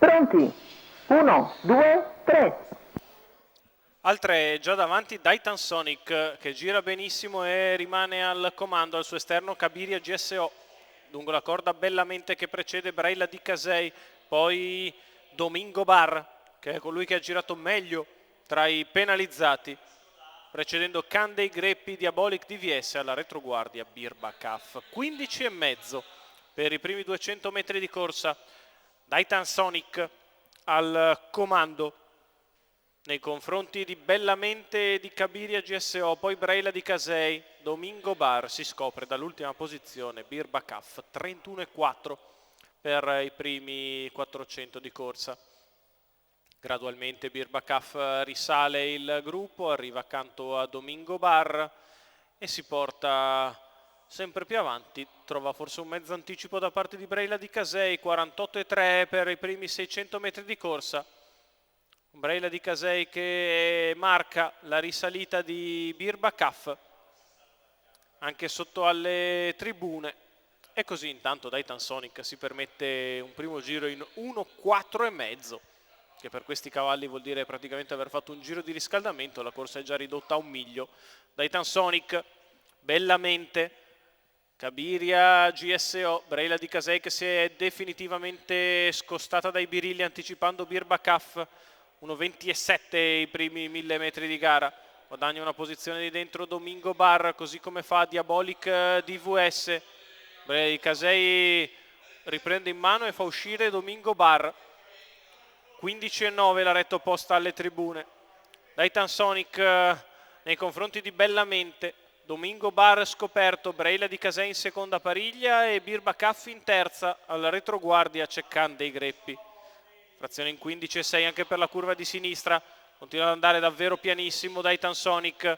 Pronti? 1, 2, 3. Al 3 già davanti Daitan Sonic che gira benissimo e rimane al comando. Al suo esterno Cabiria GSO, lungo la corda Bellamente che precede Brailla di Casei, poi Domingo Bar che è colui che ha girato meglio tra i penalizzati, precedendo Candei Greppi, Diabolic DVS, alla retroguardia Birba Caf. 15,5 per i primi 200 metri di corsa. Daitan Sonic al comando nei confronti di Bellamente e di Cabiria GSO, poi Brailla di Casei. Domingo Bar si scopre dall'ultima posizione, Birba Caf 31,4 per i primi 400 di corsa. Gradualmente Birba Caf risale il gruppo, arriva accanto a Domingo Bar e si porta sempre più avanti. Trova forse un mezzo anticipo da parte di Brailla di Casei, 48,3 per i primi 600 metri di corsa. Brailla di Casei che marca la risalita di Birba Caf anche sotto alle tribune, e così intanto Daitan Sonic si permette un primo giro in 1,4,5, che per questi cavalli vuol dire praticamente aver fatto un giro di riscaldamento. La corsa è già ridotta a 1 miglio. Daitan Sonic, Bellamente, Cabiria GSO, Brailla di Casei che si è definitivamente scostata dai birilli anticipando Birba Caf. 1,27 i primi 1000 metri di gara. Guadagna una posizione di dentro Domingo Bar, così come fa Diabolic DVS. Brailla di Casei riprende in mano e fa uscire Domingo Bar. 15,9 la retta opposta alle tribune. Daitan Sonic nei confronti di Bellamente. Domingo Bar scoperto, Brailla di Casei in seconda pariglia e Birba Caf in terza. Alla retroguardia c'è Candei Greppi. Frazione in 15,6 anche per la curva di sinistra. Continua ad andare davvero pianissimo Daitan Sonic.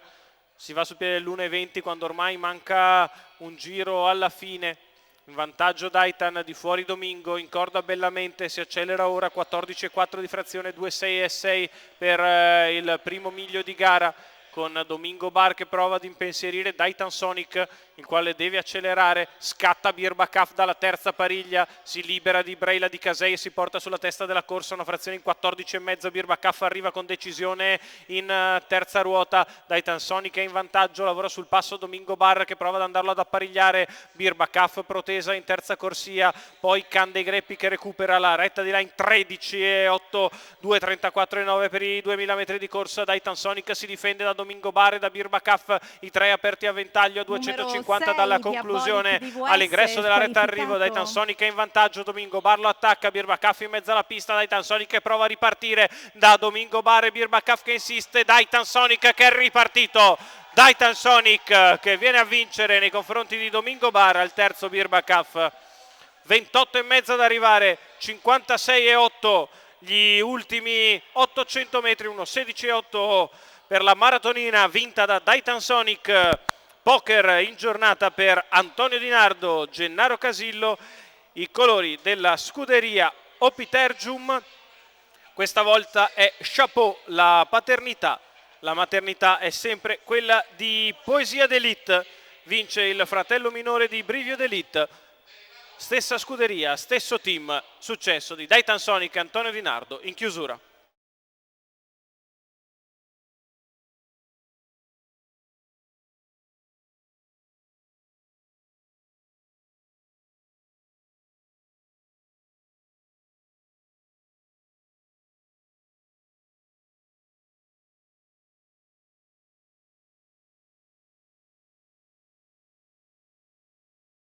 Si va sul piede dell'1,20 quando ormai manca un giro alla fine. In vantaggio Daitan, di fuori Domingo, in corda Bellamente, si accelera ora, 14,4 di frazione, 2,6,6 per il primo miglio di gara, con Domingo Bar che prova ad impensierire Daitan Sonic, il quale deve accelerare. Scatta Birba Caf dalla terza pariglia, si libera di Brailla di Casei e si porta sulla testa della corsa, una frazione in 14,5. Birba Caf arriva con decisione in terza ruota. Daitan Sonic è in vantaggio, lavora sul passo Domingo Bar che prova ad andarlo ad apparigliare. Birba Caf protesa in terza corsia, poi Candei Greppi che recupera la retta di là in 13,8, 2,34,9 per i 2000 metri di corsa. Daitan Sonic si difende da Domingo Bar e da Birba Caf, i tre aperti a ventaglio a 250 dalla conclusione all'ingresso della retta arrivo. Daitan Sonic è in vantaggio, Domingo Bar lo attacca, Birba Caf in mezzo alla pista. Daitan Sonic che prova a ripartire da Domingo Bar e Birba Caf che insiste. Daitan Sonic che è ripartito, Daitan Sonic che viene a vincere nei confronti di Domingo Bar. Al terzo Birba Caf, 28,5 ad arrivare, 56,8 gli ultimi 800 metri, 1,16,8 per la maratonina vinta da Daitan Sonic. Poker in giornata per Antonio Di Nardo, Gennaro Casillo, i colori della scuderia Opitergium. Questa volta è chapeau la paternità, la maternità è sempre quella di Poesia d'Elite. Vince il fratello minore di Brivio d'Elite. Stessa scuderia, stesso team, successo di Daitan Sonic e Antonio Di Nardo in chiusura.